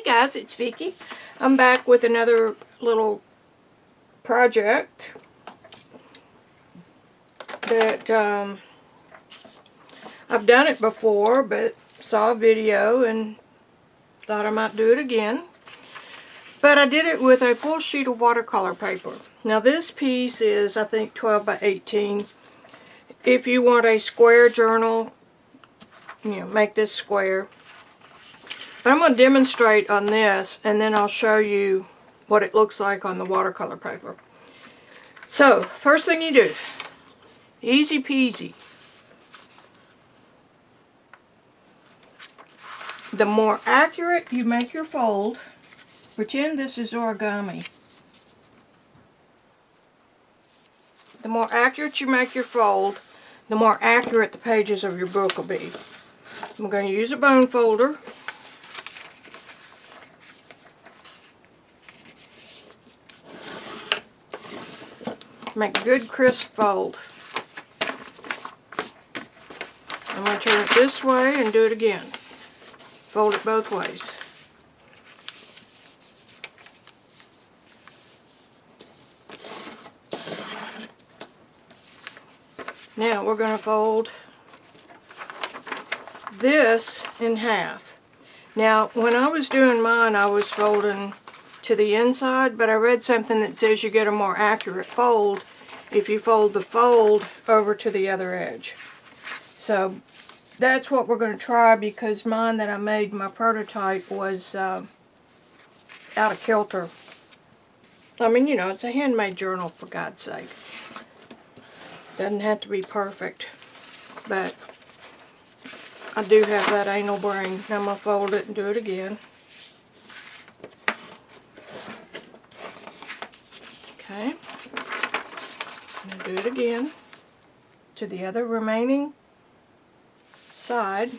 Hey guys, it's Vicki. I'm back with another little project that I've done it before, but saw a video and thought I might do it again. But I did it with a full sheet of watercolor paper. Now this piece is, I think, 12 by 18. If you want a square journal, make this square. But I'm going to demonstrate on this, and then I'll show you what it looks like on the watercolor paper. So, first thing you do, easy peasy. The more accurate you make your fold, pretend this is origami. The more accurate you make your fold, the more accurate the pages of your book will be. I'm going to use a bone folder. Make a good crisp fold. I'm going to turn it this way and do it again. Fold it both ways. Now we're going to fold this in half. Now when I was doing mine, I was folding to the inside, but I read something that says you get a more accurate fold if you fold the fold over to the other edge. So that's what we're going to try, because mine that I made, my prototype, was out of kilter. I mean, it's a handmade journal, for God's sake. Doesn't have to be perfect, but I do have that anal brain. Now I'm going to fold it and do it again. Okay, I'm going to do it again to the other remaining side.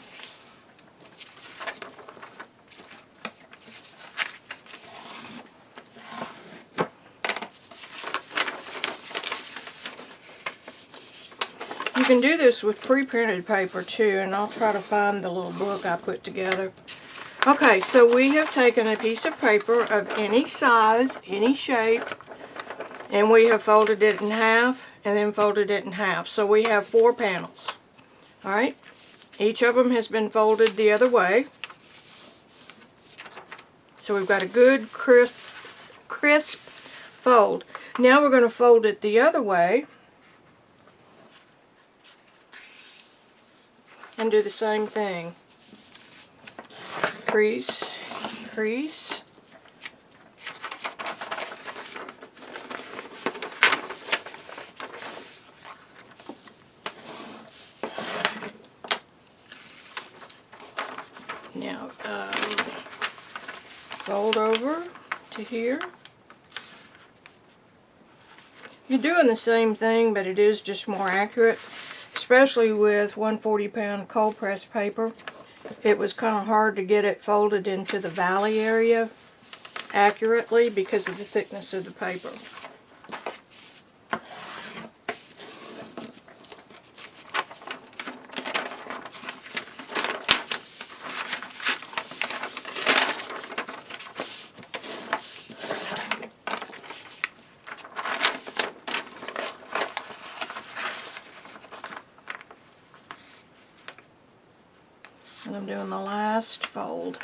You can do this with pre-printed paper too, and I'll try to find the little book I put together. Okay, so we have taken a piece of paper of any size, any shape, and we have folded it in half and then folded it in half. So we have 4 panels. Alright, each of them has been folded the other way. So we've got a good crisp fold. Now we're going to fold it the other way and do the same thing. Crease, crease. Now, fold over to here. You're doing the same thing, but it is just more accurate, especially with 140-pound cold press paper. It was kind of hard to get it folded into the valley area accurately because of the thickness of the paper. And I'm doing the last fold.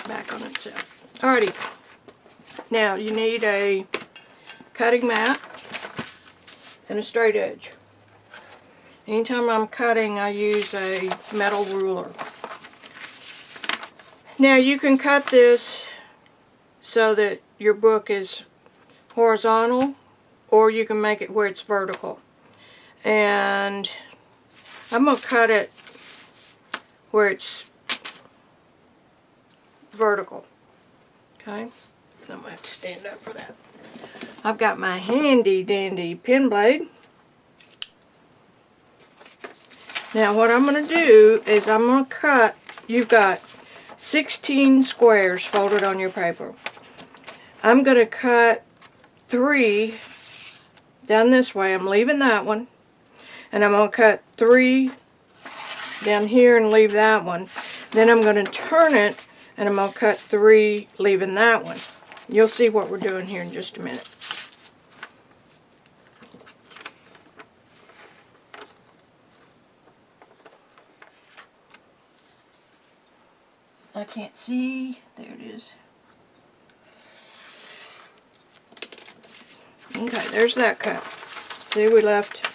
Back on itself. Alrighty. Now you need a cutting mat and a straight edge. Anytime I'm cutting, I use a metal ruler. Now you can cut this so that your book is horizontal, or you can make it where it's vertical. And I'm going to cut it where it's vertical. Okay? And I'm going to have to stand up for that. I've got my handy dandy pen blade. Now what I'm going to do is I'm going to cut, you've got 16 squares folded on your paper. I'm going to cut 3 down this way. I'm leaving that one. And I'm going to cut 3 down here and leave that one. Then I'm going to turn it and I'm going to cut 3 leaving that one. You'll see what we're doing here in just a minute. I can't see. There it is. Okay, there's that cut. See, we left.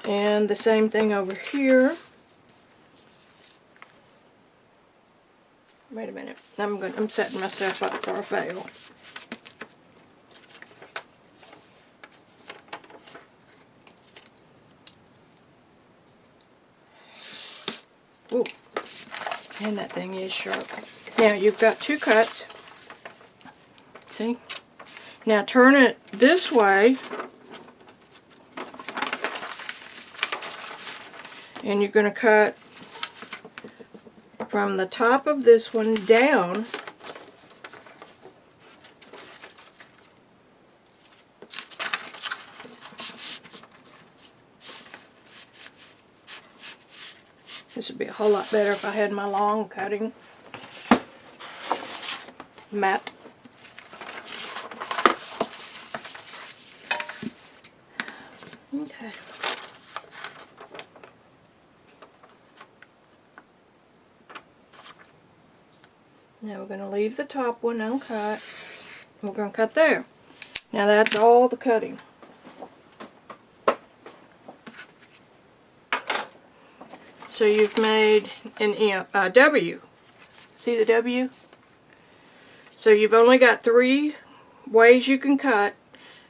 And the same thing over here. Wait a minute. I'm setting myself up for a fail. Ooh. And that thing is sharp. Now you've got 2 cuts. See? Now turn it this way. And you're going to cut from the top of this one down. This would be a whole lot better if I had my long cutting mat. Okay. Now we're going to leave the top one uncut. We're going to cut there. Now that's all the cutting. So you've made a W. See the W? So you've only got 3 ways you can cut,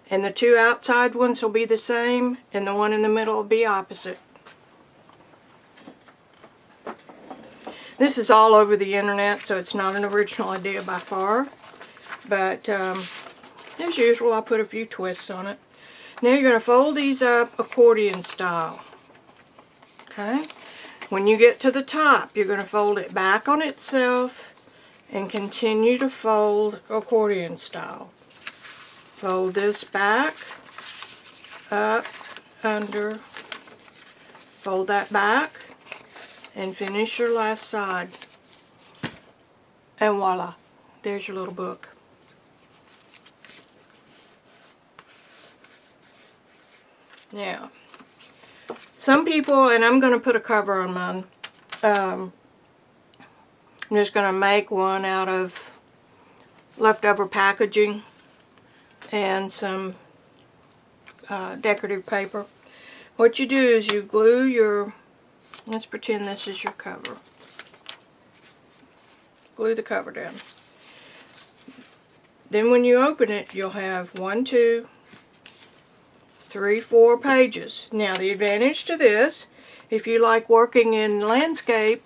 and the 2 outside ones will be the same, and the one in the middle will be opposite. This is all over the internet, so it's not an original idea by far. But as usual, I'll put a few twists on it. Now you're going to fold these up accordion style. Okay? When you get to the top, you're going to fold it back on itself and continue to fold accordion style. Fold this back, up, under, fold that back, and finish your last side. And voila, there's your little book. Now, some people, and I'm going to put a cover on mine, I'm just going to make one out of leftover packaging and some decorative paper. What you do is you glue your, let's pretend this is your cover. Glue the cover down. Then when you open it, you'll have 1, 2, 3, 4 pages. Now the advantage to this, if you like working in landscape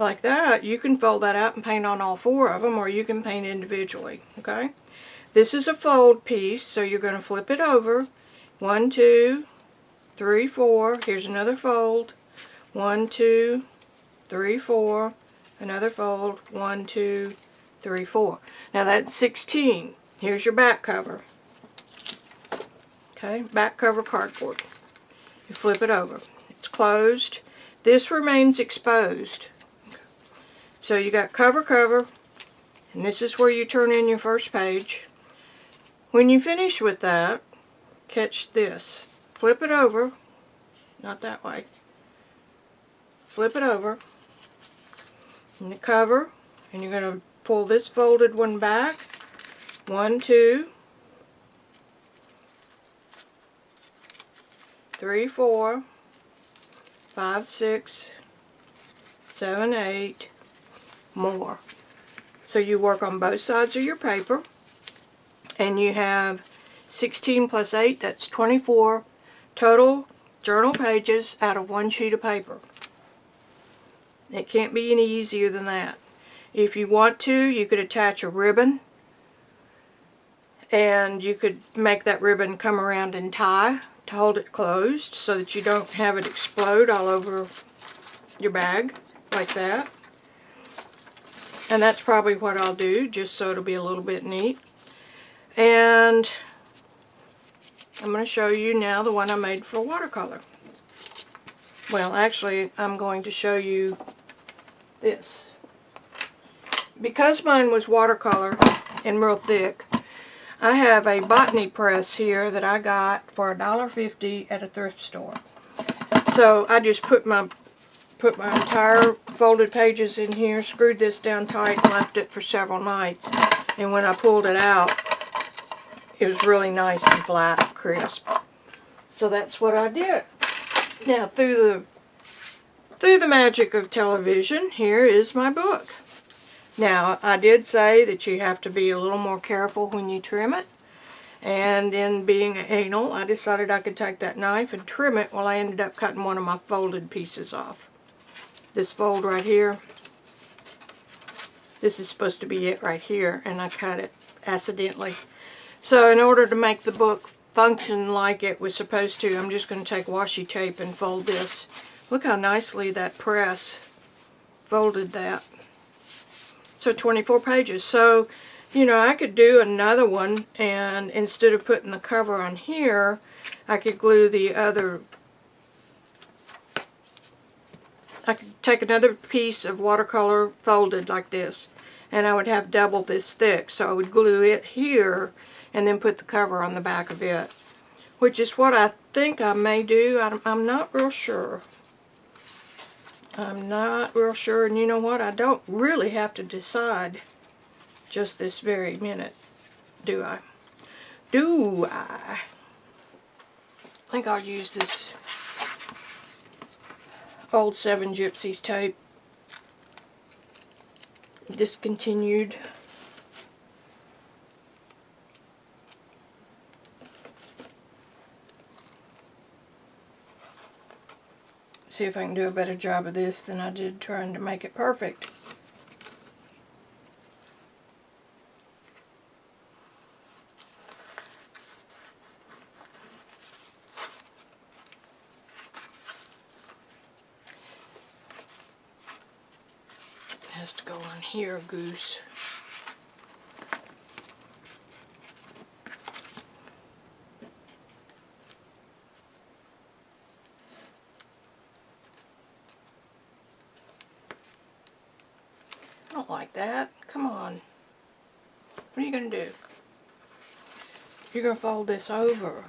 like that, you can fold that out and paint on all 4 of them, or you can paint individually. Okay? This is a fold piece, so you're going to flip it over. 1, 2, 3, 4. Here's another fold. 1, 2, 3, 4. Another fold. 1, 2, 3, 4. Now that's 16. Here's your back cover. Okay, back cover cardboard. You flip it over. It's closed. This remains exposed. So you got cover, cover, and this is where you turn in your first page. When you finish with that, catch this. Flip it over. Not that way. Flip it over. And the cover, and you're going to pull this folded one back. 1, 2, 3, 4, 5, 6, 7, 8, more. So you work on both sides of your paper, and you have 16 plus 8, that's 24 total journal pages out of 1 sheet of paper. It can't be any easier than that. If you want to, you could attach a ribbon, and you could make that ribbon come around and tie to hold it closed so that you don't have it explode all over your bag like that. And that's probably what I'll do, just so it'll be a little bit neat. And I'm going to show you now the one I made for watercolor. Well, actually, I'm going to show you this. Because mine was watercolor and real thick, I have a botany press here that I got for $1.50 at a thrift store. So I just put my entire folded pages in here, screwed this down tight, and left it for several nights. And when I pulled it out, it was really nice and flat and crisp. So that's what I did. Now, through the magic of television, here is my book. Now, I did say that you have to be a little more careful when you trim it. And in being anal, I decided I could take that knife and trim it. Well, I ended up cutting one of my folded pieces off. This fold right here, this is supposed to be it right here, and I cut it accidentally. So in order to make the book function like it was supposed to, I'm just going to take washi tape and fold this. Look how nicely that press folded that. So 24 pages. So, you know, I could do another one, and instead of putting the cover on here, I could glue the other. I could take another piece of watercolor folded like this, and I would have double this thick. So I would glue it here and then put the cover on the back of it, which is what I think I may do. I'm not real sure. I'm not real sure, and you know what? I don't really have to decide just this very minute, do I? Do I? I think I'll use this old 7 Gypsies tape, discontinued. See if I can do a better job of this than I did trying to make it perfect. Has to go on here, goose. I don't like that. Come on. What are you going to do? You're going to fold this over.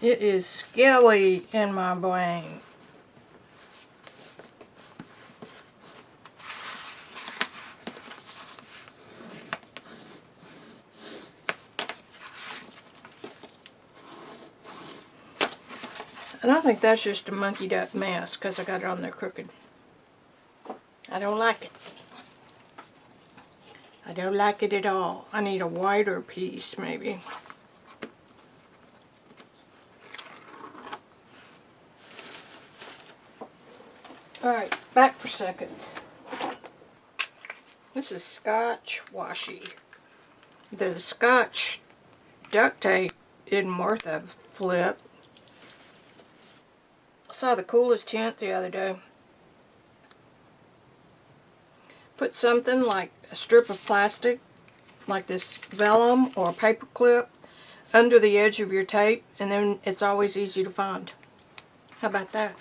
It is skelly in my brain. And I think that's just a monkeyed up mess because I got it on there crooked. I don't like it. I don't like it at all. I need a wider piece maybe. Alright, back for seconds. This is Scotch washi. The Scotch duct tape isn't worth a flip. I saw the coolest hint the other day. Put something like a strip of plastic, like this vellum or a paper clip, under the edge of your tape, and then it's always easy to find. How about that?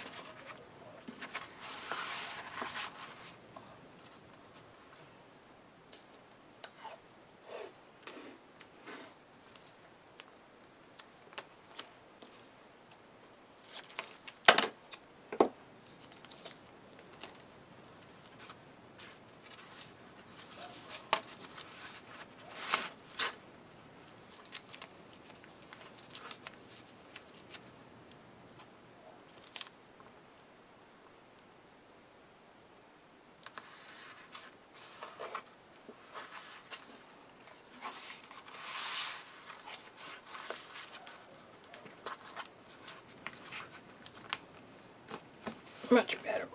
Much better.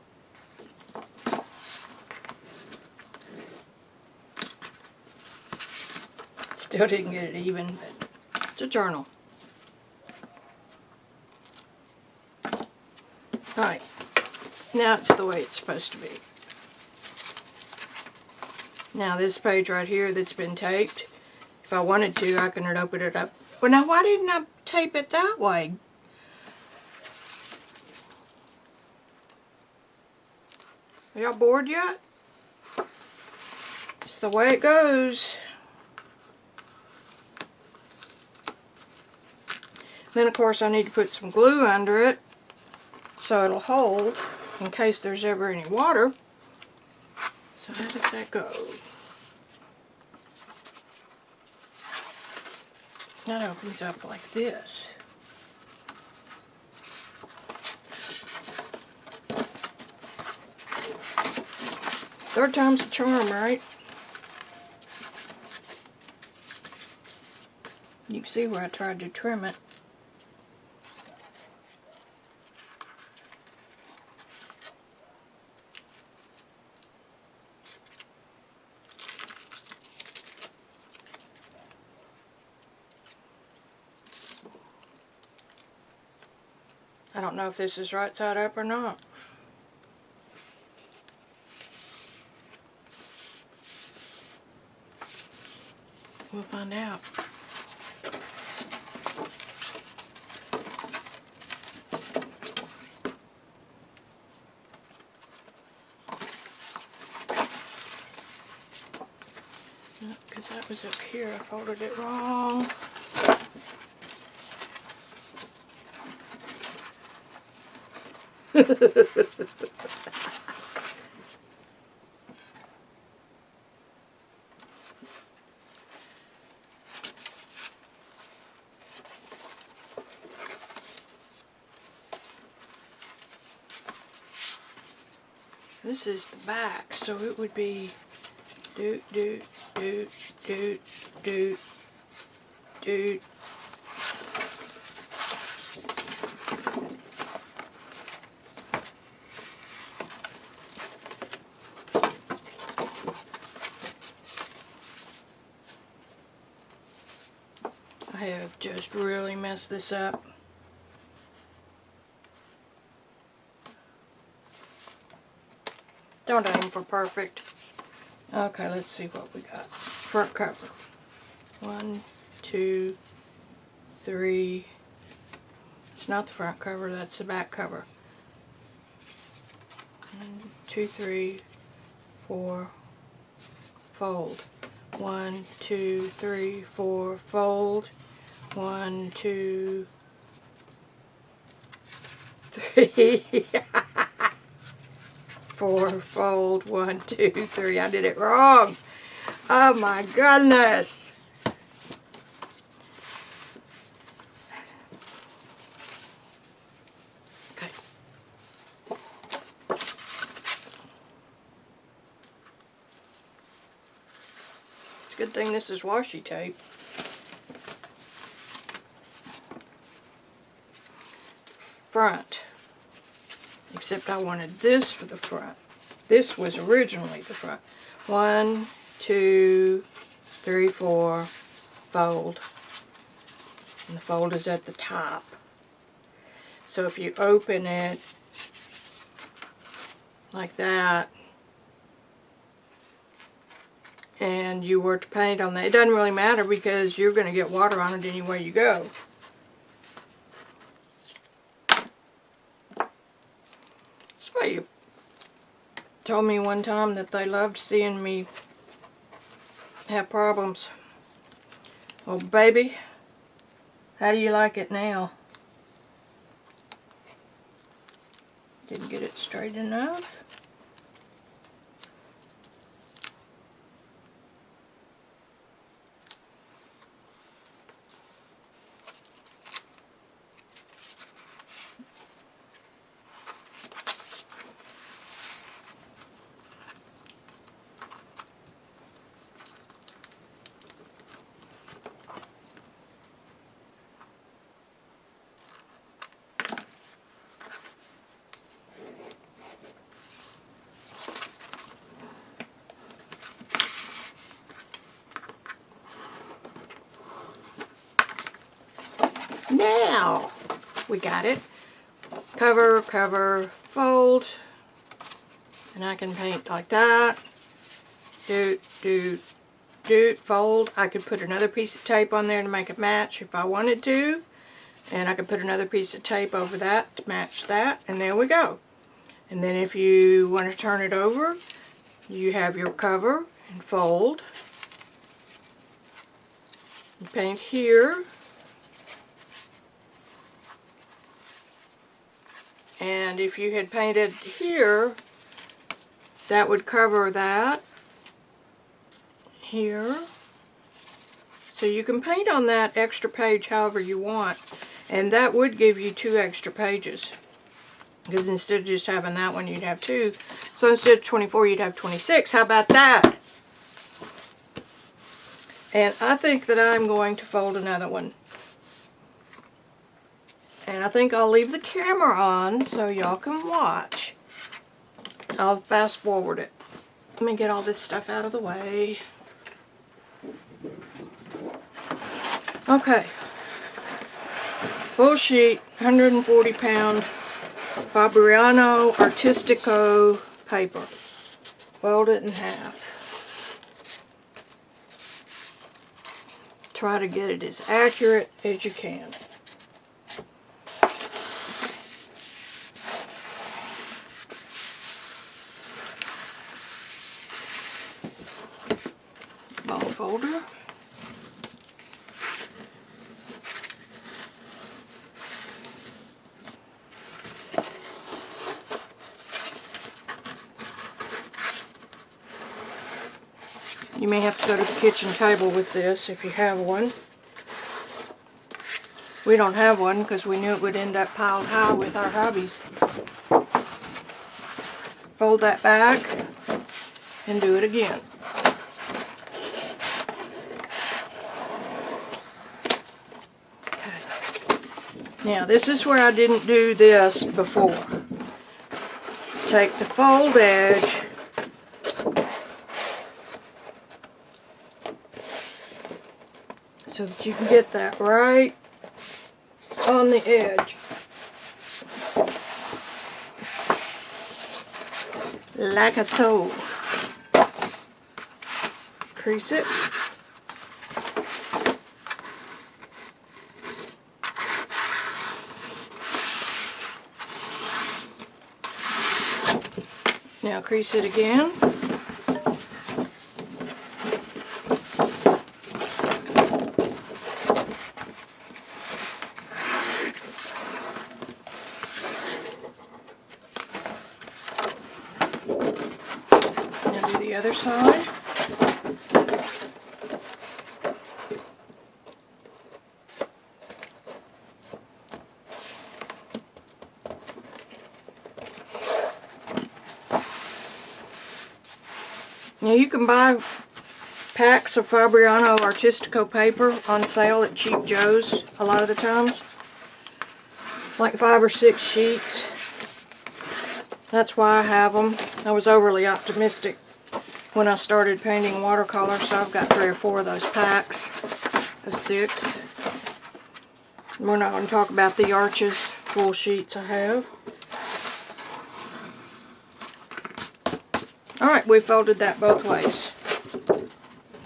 Still didn't get it even, but it's a journal. Alright, now it's the way it's supposed to be. Now this page right here that's been taped, if I wanted to, I can open it up. Well, now why didn't I tape it that way? Are y'all bored yet? It's the way it goes. Then of course I need to put some glue under it so it'll hold in case there's ever any water. So how does that go? That opens up like this. Third time's a charm, right? You can see where I tried to trim it. I don't know if this is right side up or not. We'll find out. Because that was up here, I folded it wrong. This is the back, so it would be doot doot doot doot doot doot. I have just really messed this up. Don't aim for perfect. Okay, let's see what we got. Front cover. 1, 2, 3. It's not the front cover, that's the back cover. 1, 2, 3, 4. Fold. 1, 2, 3, 4. Fold. 1, 2, 3. 4, fold, 1, 2, 3. I did it wrong. Oh my goodness. Okay. It's a good thing this is washi tape. Front. Except I wanted this for the front. This was originally the front. 1, 2, 3, 4, fold. And the fold is at the top. So if you open it like that, and you were to paint on that, it doesn't really matter because you're going to get water on it anywhere you go. You told me one time that they loved seeing me have problems. Well, baby, how do you like it now? Didn't get it straight enough. Now we got it. Cover, cover, fold. And I can paint like that. Doot, doot, doot, fold. I could put another piece of tape on there to make it match if I wanted to. And I could put another piece of tape over that to match that. And there we go. And then if you want to turn it over, you have your cover and fold. You paint here. And if you had painted here, that would cover that here. So you can paint on that extra page however you want. And that would give you 2 extra pages. Because instead of just having that one, you'd have 2. So instead of 24, you'd have 26. How about that? And I think that I'm going to fold another one. And I think I'll leave the camera on so y'all can watch. I'll fast forward it. Let me get all this stuff out of the way. Okay. Full sheet, 140 pound Fabriano Artistico paper. Fold it in half. Try to get it as accurate as you can. Ball folder. You may have to go to the kitchen table with this if you have one. We don't have one because we knew it would end up piled high with our hobbies. Fold that back and do it again. Now this is where I didn't do this before. Take the fold edge so that you can get that right on the edge. Like so. Crease it. Now crease it again. Now do the other side. Now you can buy packs of Fabriano Artistico paper on sale at Cheap Joe's a lot of the times. Like 5 or 6 sheets. That's why I have them. I was overly optimistic when I started painting watercolor, so I've got 3 or 4 of those packs of 6. We're not going to talk about the arches full sheets I have. Alright, we folded that both ways.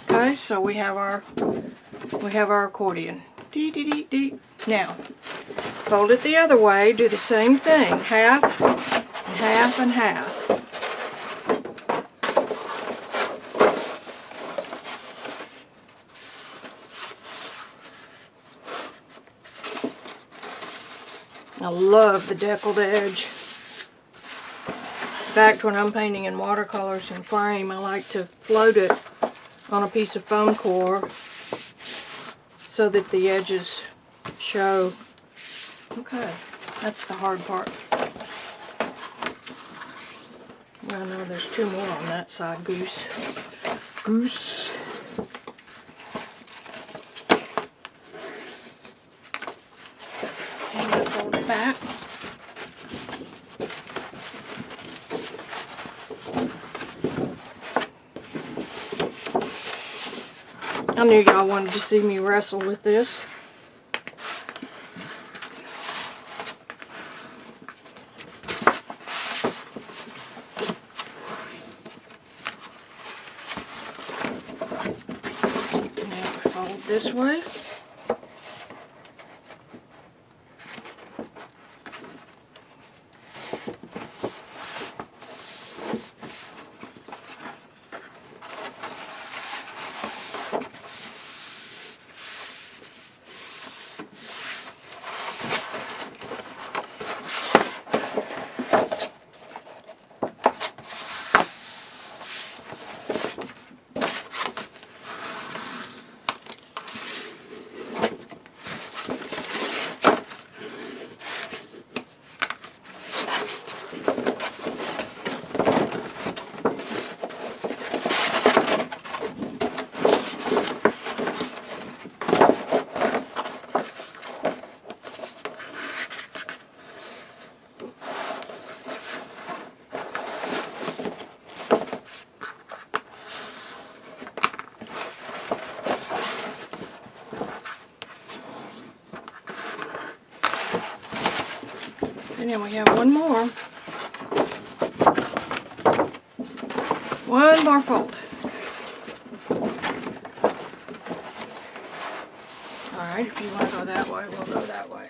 Okay, so we have our accordion. Dee, dee, dee, dee. Now, fold it the other way, do the same thing. Half, and half, and half. I love the deckled edge. In fact, when I'm painting in watercolors and frame, I like to float it on a piece of foam core so that the edges show. Okay, that's the hard part. Well, no, there's 2 more on that side, goose. Goose. And I fold it back. I knew y'all wanted to see me wrestle with this. this way. And then we have one more. One more fold. Alright, if you want to go that way, we'll go that way.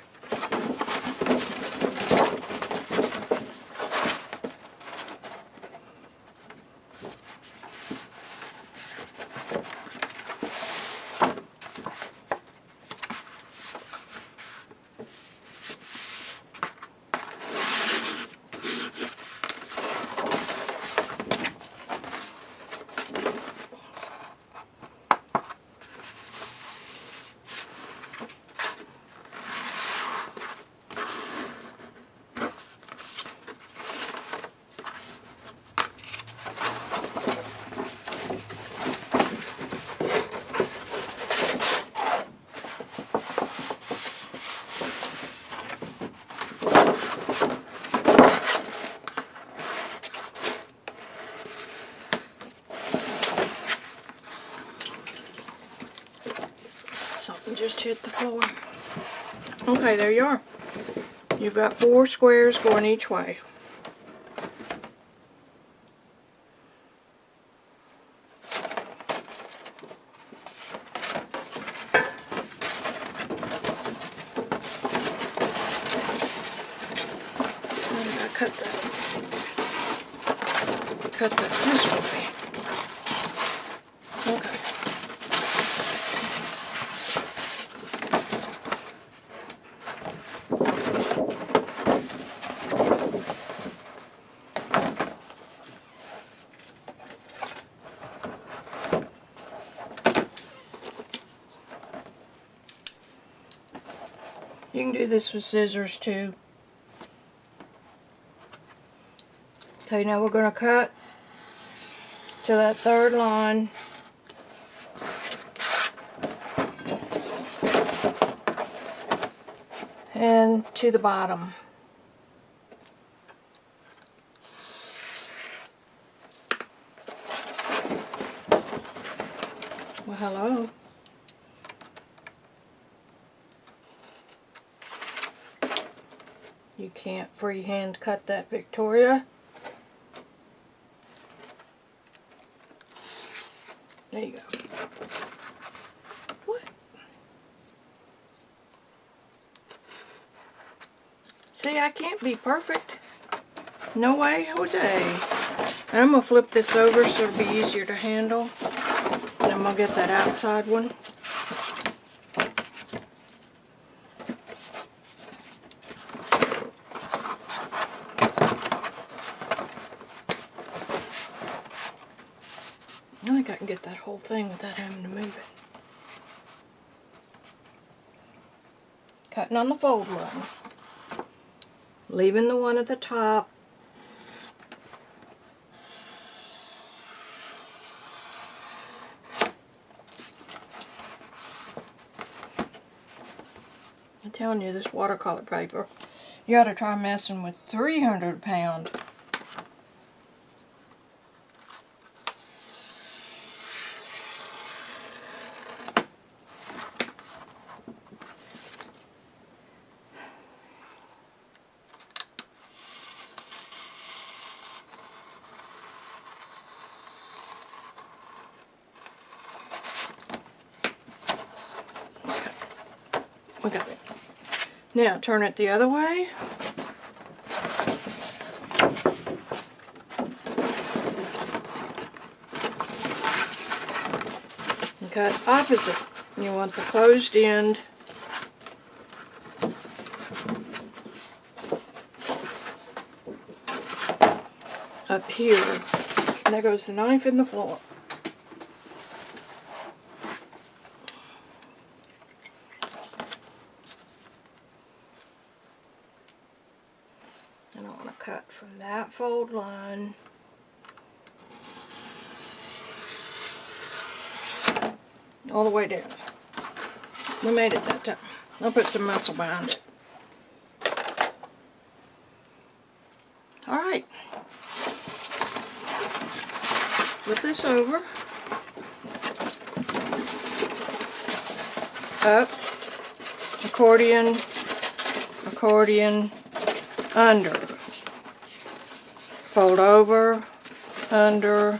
Something just hit the floor. Okay, there you are. You've got 4 squares going each way. And I cut that this way. Okay. You can do this with scissors too. Okay, now we're going to cut to that 3rd line. And to the bottom. Well, hello. You can't freehand cut that, Victoria. There you go. What? See, I can't be perfect. No way, Jose. And I'm going to flip this over so it'll be easier to handle. And I'm going to get that outside one. I think I can get that whole thing without having to move it. Cutting on the fold line. Leaving the one at the top. I'm telling you, this watercolor paper, you ought to try messing with 300 pound. we got it. Now turn it the other way. And cut opposite. You want the closed end up here. And there goes the knife in the floor. And I want to cut from that fold line all the way down. We made it that time. I'll put some muscle behind it. Alright. Flip this over. Up. Accordion. Accordion. Under. Fold over. Under.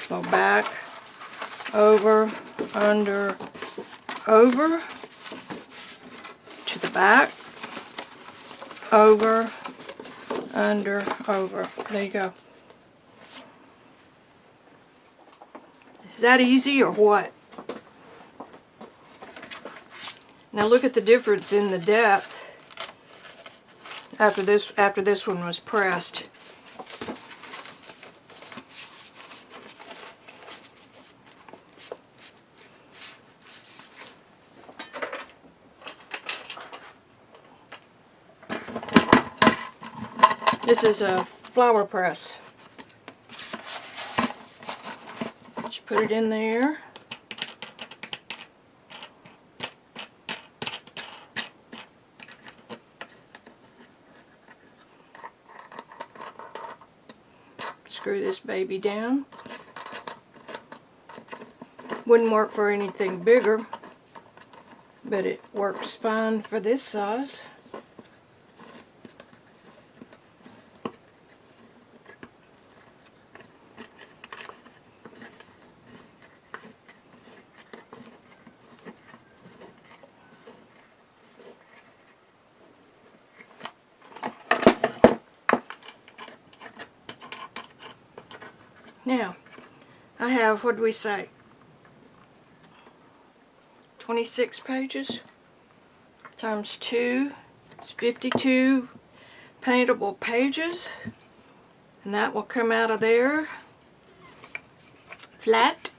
Go back, over, under, over, to the back, over, under, over. There you go. Is that easy or what? Now look at the difference in the depth after this one was pressed. This is a flower press. Just put it in there. Screw this baby down. Wouldn't work for anything bigger, but it works fine for this size. Now, I have, what do we say, 26 pages times 2 is 52 paintable pages, and that will come out of there flat.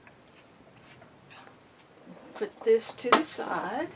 Put this to the side.